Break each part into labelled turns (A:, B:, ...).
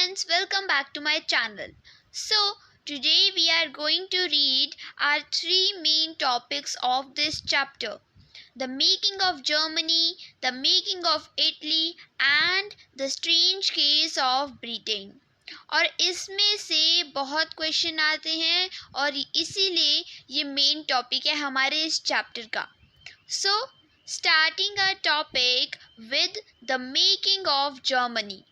A: friends, welcome back to my channel. So today we are going to read our three main topics of this chapter: the making of Germany, the making of Italy and the strange case of Britain. और इसमें से बहुत question आते हैं और इसीलिए ये main topic है हमारे इस चैप्टर का. So starting our topic with the making of Germany.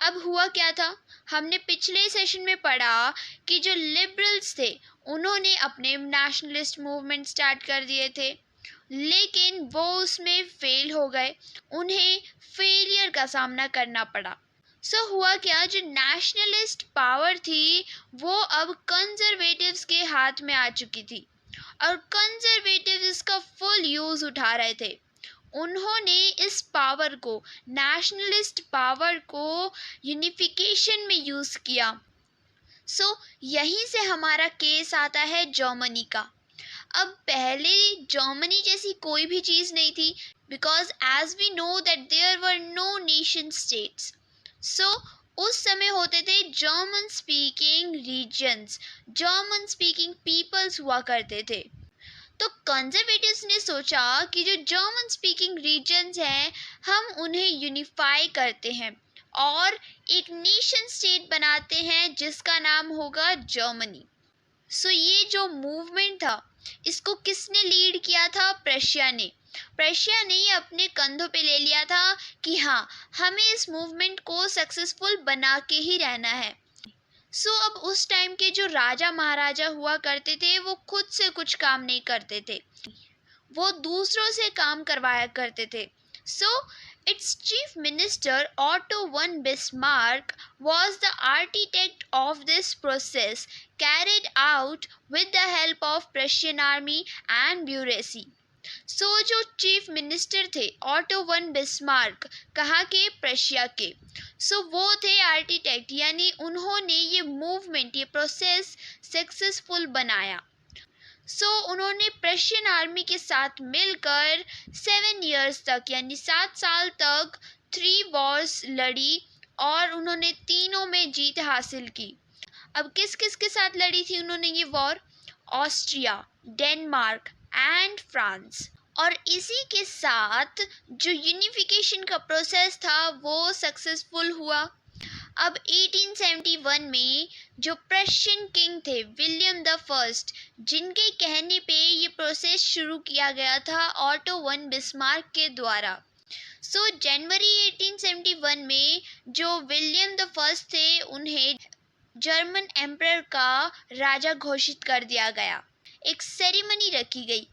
A: अब हुआ क्या था, हमने पिछले सेशन में पढ़ा कि जो लिबरल्स थे उन्होंने अपने नेशनलिस्ट मूवमेंट स्टार्ट कर दिए थे, लेकिन वो उसमें फेल हो गए, उन्हें फेलियर का सामना करना पड़ा. सो हुआ क्या, जो नेशनलिस्ट पावर थी वो अब कंजर्वेटिव्स के हाथ में आ चुकी थी और कंजर्वेटिव्स इसका फुल यूज उठा रहे थे. उन्होंने इस पावर को, नेशनलिस्ट पावर को यूनिफिकेशन में यूज किया. सो यहीं से हमारा केस आता है जर्मनी का. अब पहले जर्मनी जैसी कोई भी चीज़ नहीं थी, because as we know that there were no nation states. So उस समय होते थे German speaking regions, German speaking peoples हुआ करते थे. तो कंजर्वेटिव्स ने सोचा कि जो जर्मन स्पीकिंग रीजन्स हैं हम उन्हें यूनिफाई करते हैं और एक नेशन स्टेट बनाते हैं जिसका नाम होगा जर्मनी. सो ये जो मूवमेंट था इसको किसने लीड किया था? प्रशिया ने. प्रशिया ने अपने कंधों पे ले लिया था कि हाँ, हमें इस मूवमेंट को सक्सेसफुल बना के ही रहना है. सो अब उस टाइम के जो राजा महाराजा हुआ करते थे वो खुद से कुछ काम नहीं करते थे, वो दूसरों से काम करवाया करते थे. सो its chief minister Otto von Bismarck was the architect of this process, carried out with the help of Prussian army and bureaucracy. सो जो चीफ मिनिस्टर थे ऑटो वन बिस्मार्क, कहाँ के? प्रशिया के. सो वो थे आर्किटेक्ट, यानी उन्होंने ये मूवमेंट, ये प्रोसेस सक्सेसफुल बनाया. सो उन्होंने प्रशियन आर्मी के साथ मिलकर 7 years तक, यानी 7 साल तक 3 wars लड़ी और उन्होंने तीनों में जीत हासिल की. अब किस किस के साथ लड़ी थी उन्होंने ये war? Austria, Denmark and France. और इसी के साथ जो यूनिफिकेशन का प्रोसेस था वो सक्सेसफुल हुआ. अब 1871 में जो प्रशियन किंग थे विलियम द फर्स्ट, जिनके कहने पे ये प्रोसेस शुरू किया गया था ऑटो वन बिस्मार्क के द्वारा. सो जनवरी 1871 में जो विलियम द फर्स्ट थे उन्हें जर्मन एम्परर का राजा घोषित कर दिया गया. एक सेरेमनी रखी गई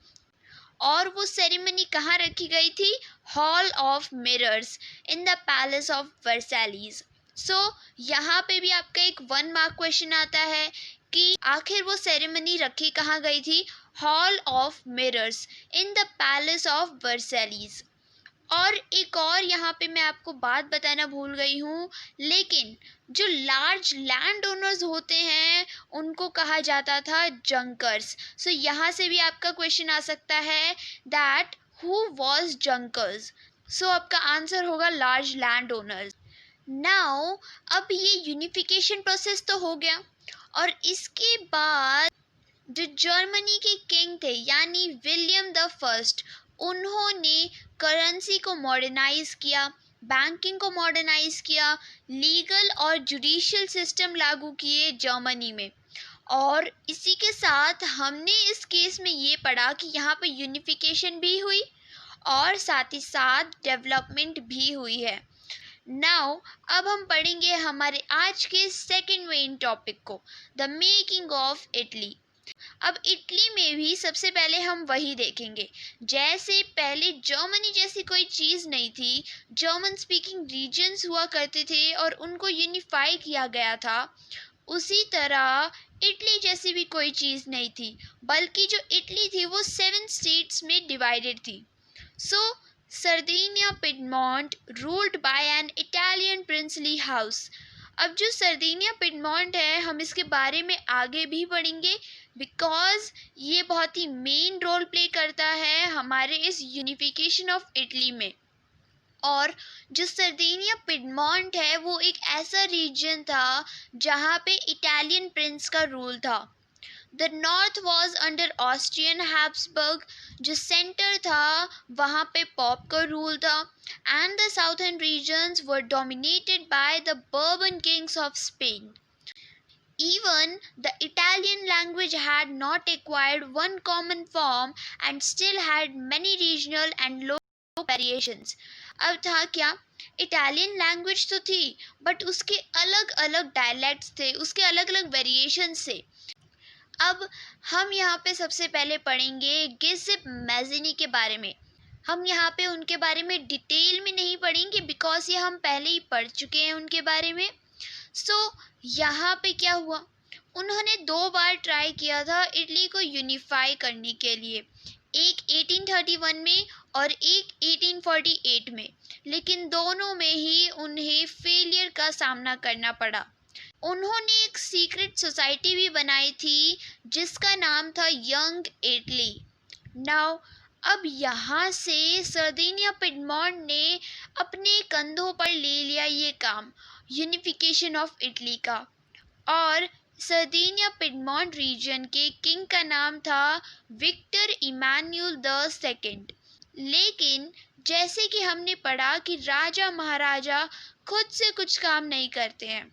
A: और वो सेरेमनी कहाँ रखी गई थी? Hall of mirrors in the palace of Versailles. So यहाँ पे भी आपका एक 1 mark क्वेश्चन आता है कि आखिर वो सेरेमनी रखी कहाँ गई थी? Hall of mirrors in the palace of Versailles. और एक और यहाँ पे मैं आपको बात बताना भूल गई हूँ, लेकिन जो लार्ज लैंड ओनर्स होते हैं उनको कहा जाता था जंकर्स. सो यहाँ से भी आपका क्वेश्चन आ सकता है दैट हु वाज जंकर्स. सो आपका आंसर होगा लार्ज लैंड ओनर्स. नाउ अब ये यूनिफिकेशन प्रोसेस तो हो गया और इसके बाद जो जर्मनी के किंग थे यानी विलियम द फर्स्ट, उन्होंने करेंसी को मॉडर्नाइज किया, बैंकिंग को मॉडर्नाइज किया, लीगल और जुडिशियल सिस्टम लागू किए जर्मनी में. और इसी के साथ हमने इस केस में ये पढ़ा कि यहाँ पे यूनिफिकेशन भी हुई और साथ ही साथ डेवलपमेंट भी हुई है. नाउ अब हम पढ़ेंगे हमारे आज के सेकेंड मेन टॉपिक को, द मेकिंग ऑफ इटली. अब इटली में भी सबसे पहले हम वही देखेंगे, जैसे पहले जर्मनी जैसी कोई चीज़ नहीं थी, जर्मन स्पीकिंग रीजन्स हुआ करते थे और उनको यूनिफाई किया गया था, उसी तरह इटली जैसी भी कोई चीज़ नहीं थी, बल्कि जो इटली थी वो 7 स्टेट्स में डिवाइडेड थी. So Sardinia Piedmont ruled by an Italian princely house. अब जो सर्दिनिया पिडमॉन्ट है हम इसके बारे में आगे भी पढ़ेंगे, बिकॉज ये बहुत ही मेन रोल प्ले करता है हमारे इस यूनिफिकेशन ऑफ इटली में. और जो सर्दिनिया पिडमॉन्ट है वो एक ऐसा रीजन था जहाँ पे इटालियन प्रिंस का रूल था। The north was under Austrian Habsburg, जो सेंटर था वहाँ पे पॉप का रूल था, and the southern regions were dominated by the Bourbon kings of Spain. Even the Italian language had not acquired one common form and still had many regional and local variations. अब था क्या, Italian language तो थी but उसके अलग अलग dialects थे, उसके अलग अलग वेरिएशंस थे. अब हम यहाँ पे सबसे पहले पढ़ेंगे गिसेप मैज़िनी के बारे में. हम यहाँ पे उनके बारे में डिटेल में नहीं पढ़ेंगे बिकॉज ये हम पहले ही पढ़ चुके हैं उनके बारे में. यहाँ पे क्या हुआ, उन्होंने 2 बार ट्राई किया था इटली को यूनिफाई करने के लिए, एक 1831 में और एक 1848 में, लेकिन दोनों में ही उन्हें फेलियर का सामना करना पड़ा. उन्होंने एक सीक्रेट सोसाइटी भी बनाई थी जिसका नाम था यंग इटली. नाउ अब यहाँ से सर्दिनिया पिडमॉन्ट ने अपने कंधों पर ले लिया ये काम यूनिफिकेशन ऑफ इटली का, और सर्दिनिया पिडमॉन्ट रीजन के किंग का नाम था विक्टर इमानुएल द सेकेंड. लेकिन जैसे कि हमने पढ़ा कि राजा महाराजा खुद से कुछ काम नहीं करते हैं,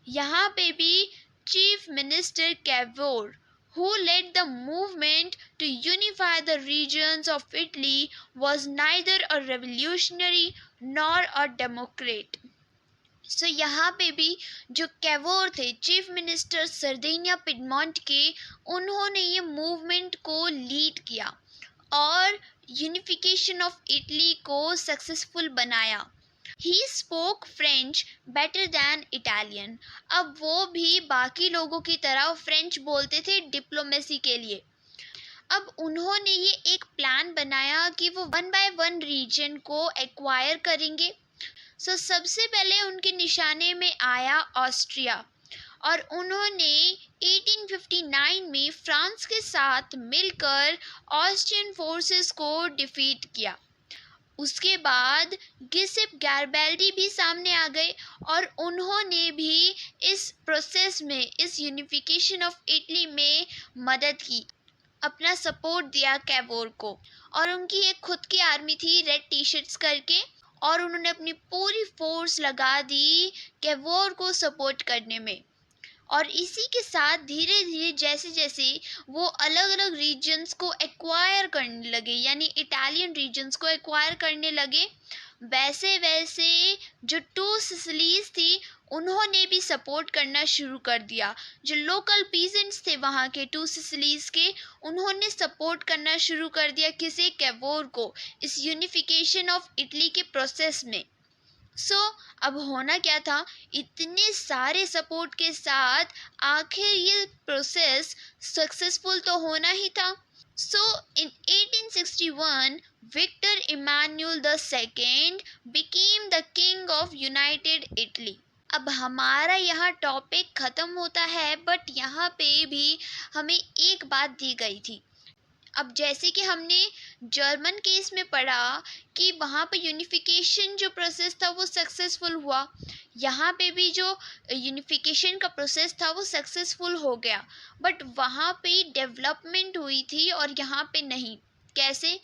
A: यहाँ पे भी chief minister Cavour, who led the movement to unify the regions of Italy, was neither a revolutionary nor a democrat. यहाँ पे भी जो कैवोर थे, चीफ मिनिस्टर सर्दिनिया पिडमॉन्ट के, उन्होंने ये मूवमेंट को लीड किया और यूनिफिकेशन ऑफ इटली को सक्सेसफुल बनाया. He spoke French better than Italian. अब वो भी बाकी लोगों की तरह फ्रेंच बोलते थे डिप्लोमेसी के लिए. अब उन्होंने ये एक प्लान बनाया कि वो 1 by 1 रीजन को एक्वायर करेंगे. सबसे पहले उनके निशाने में आया ऑस्ट्रिया, और उन्होंने 1859 में फ्रांस के साथ मिलकर ऑस्ट्रियन फोर्सेस को डिफीट किया. उसके बाद गिसेप गैरिबाल्डी भी सामने आ गए और उन्होंने भी इस प्रोसेस में, इस यूनिफिकेशन ऑफ इटली में मदद की, अपना सपोर्ट दिया कैवोर को. और उनकी एक खुद की आर्मी थी रेड टी शर्ट्स करके, और उन्होंने अपनी पूरी फोर्स लगा दी कैवोर को सपोर्ट करने में. और इसी के साथ धीरे धीरे जैसे जैसे वो अलग अलग रीजन्स को एक्वायर करने लगे, यानी इटालियन रीजन्स को एक्वायर करने लगे, वैसे वैसे जो 2 सिसिलीज थी उन्होंने भी सपोर्ट करना शुरू कर दिया. जो लोकल पीजेंट्स थे वहाँ के 2 सिसिलीज के, उन्होंने सपोर्ट करना शुरू कर दिया किसे, कैवोर को, इस यूनिफिकेशन ऑफ इटली के प्रोसेस में. अब होना क्या था, इतने सारे सपोर्ट के साथ आखिर ये प्रोसेस सक्सेसफुल तो होना ही था. In 1861 Victor Emmanuel II became the king of United Italy. अब हमारा यहाँ टॉपिक ख़त्म होता है, बट यहाँ पे भी हमें एक बात दी गई थी. अब जैसे कि हमने जर्मन केस में पढ़ा कि वहाँ पे यूनिफिकेशन जो प्रोसेस था वो सक्सेसफुल हुआ, यहाँ पे भी जो यूनिफिकेशन का प्रोसेस था वो सक्सेसफुल हो गया, बट वहाँ पे डेवलपमेंट हुई थी और यहाँ पे नहीं. कैसे?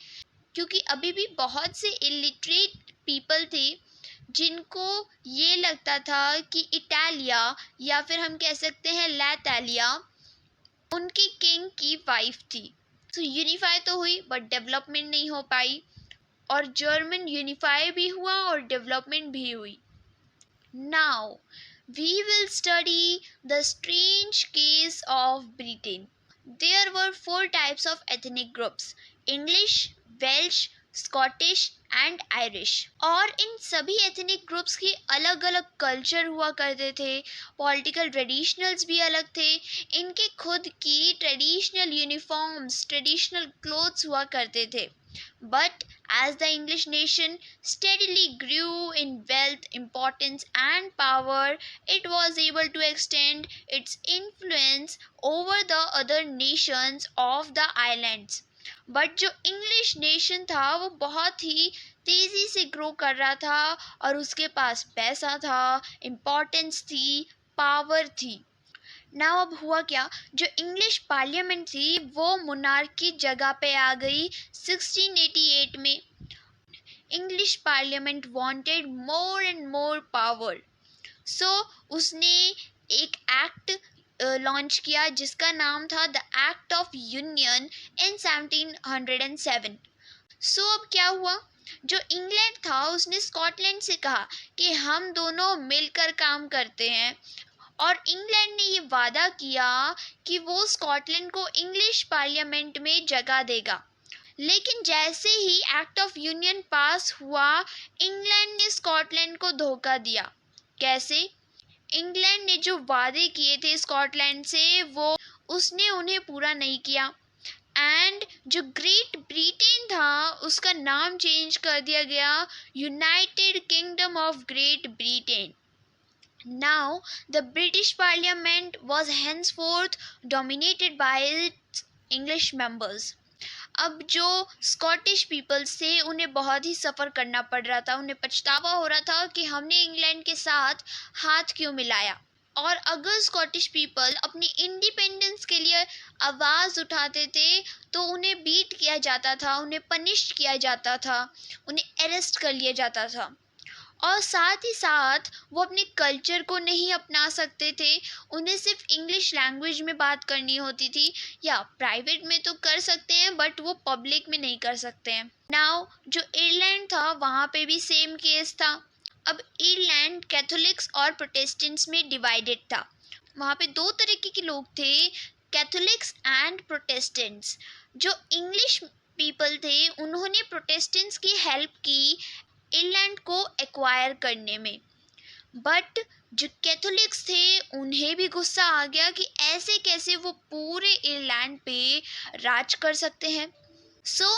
A: क्योंकि अभी भी बहुत से इलिटरेट पीपल थे जिनको ये लगता था कि इटालिया, या फिर हम कह सकते हैं लैटालिया, उनकी किंग की वाइफ थी. यूनिफाई तो हुई बट डेवलपमेंट नहीं हो पाई, और जर्मन यूनिफाई भी हुआ और डेवलपमेंट भी हुई. Now we will study the strange case of Britain. There were 4 types of ethnic groups, English, Welsh, Scottish and Irish. और इन सभी एथनिक ग्रुप्स की अलग अलग कल्चर हुआ करते थे, पॉलिटिकल ट्रेडिशनल्स भी अलग थे, इनके खुद की ट्रेडिशनल यूनिफॉर्म्स, ट्रेडिशनल क्लोथ्स हुआ करते थे. But as the English nation steadily grew in wealth, importance and power, it was able to extend its influence over the other nations of the islands. But जो English nation था वो बहुत ही तेजी से grow कर रहा था और उसके पास पैसा था, इम्पोर्टेंस थी, पावर थी। नाउ अब हुआ क्या, जो इंग्लिश पार्लियामेंट थी वो मोनार्क की जगह पे आ गई 1688 में। English parliament wanted more and more power, so उसने एक एक्ट लॉन्च किया जिसका नाम था the act of union in 1707। So अब क्या हुआ, जो इंग्लैंड था उसने स्कॉटलैंड से कहा कि हम दोनों मिलकर काम करते हैं, और इंग्लैंड ने ये वादा किया कि वो स्कॉटलैंड को इंग्लिश पार्लियामेंट में जगह देगा। लेकिन जैसे ही एक्ट ऑफ यूनियन पास हुआ, इंग्लैंड ने स्कॉटलैंड को धोखा दिया। कैसे? इंग्लैंड ने जो वादे किए थे स्कॉटलैंड से वो उसने उन्हें पूरा नहीं किया, एंड जो ग्रेट ब्रिटेन था उसका नाम चेंज कर दिया गया United kingdom of great Britain. Now, the British Parliament was henceforth dominated by its English members. अब जो स्कॉटिश पीपल्स थे उन्हें बहुत ही सफ़र करना पड़ रहा था, उन्हें पछतावा हो रहा था कि हमने इंग्लैंड के साथ हाथ क्यों मिलाया। और अगर स्कॉटिश पीपल अपनी इंडिपेंडेंस के लिए आवाज़ उठाते थे तो उन्हें बीट किया जाता था, उन्हें पनिश किया जाता था, उन्हें अरेस्ट कर लिया जाता था। और साथ ही साथ वो अपने कल्चर को नहीं अपना सकते थे, उन्हें सिर्फ इंग्लिश लैंग्वेज में बात करनी होती थी, या प्राइवेट में तो कर सकते हैं बट वो पब्लिक में नहीं कर सकते हैं। नाउ जो आयरलैंड था वहाँ पे भी सेम केस था। अब आयरलैंड कैथोलिक्स और प्रोटेस्टेंट्स में डिवाइडेड था। वहाँ पे दो तरीके के लोग थे, कैथोलिक्स एंड प्रोटेस्टेंट्स। जो इंग्लिश पीपल थे उन्होंने प्रोटेस्टेंट्स की हेल्प की आयरलैंड को एक्वायर करने में, बट जो कैथोलिक्स थे उन्हें भी गुस्सा आ गया कि ऐसे कैसे वो पूरे आयरलैंड पे राज कर सकते हैं। So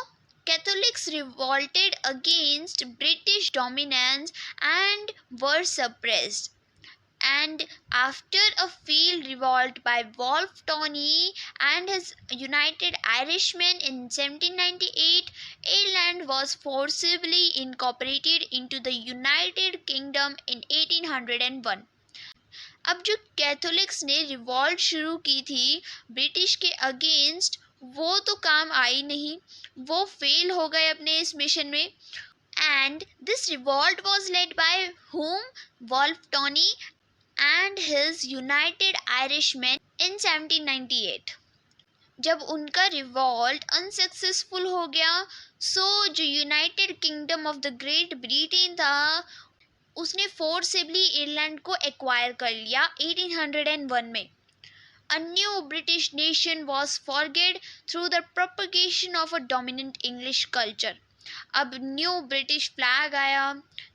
A: Catholics revolted against British dominance and were suppressed, and after a failed revolt by Wolfe Tony and his United Irishmen in 1798, Ireland was forcibly incorporated into the United Kingdom in 1801. अब जो Catholics ने revolt शुरू की थी British के against, वो तो काम आई नहीं, वो फेल हो गए अपने इस मिशन में। And this revolt was led by whom? Wolfe Tone and his United Irishmen in 1798. जब उनका रिवॉल्ट अनसक्सेसफुल हो गया, सो जो United kingdom of the great Britain था उसने फोर्सिबली आयरलैंड को एक्वायर कर लिया 1801 में। A new British nation was forged through the propagation of a dominant English culture. अब न्यू ब्रिटिश फ्लैग आया,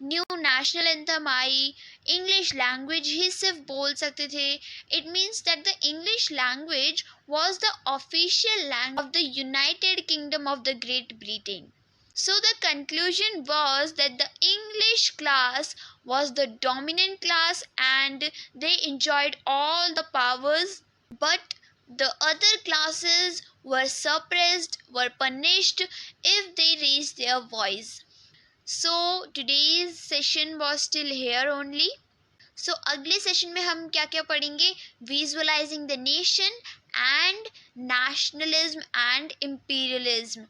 A: न्यू नेशनल एंथम आई, इंग्लिश लैंग्वेज ही सिर्फ बोल सकते थे। It means that the English language was the official language of the United Kingdom of the Great Britain. So the conclusion was that the English class was the dominant class and they enjoyed all the powers, but the other classes were suppressed, were punished if they raised their voice. So today's session was still here only. So अगले session में हम क्या क्या पढ़ेंगे? Visualizing the nation and nationalism and imperialism.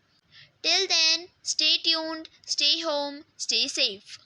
A: Till then, stay tuned, stay home, stay safe.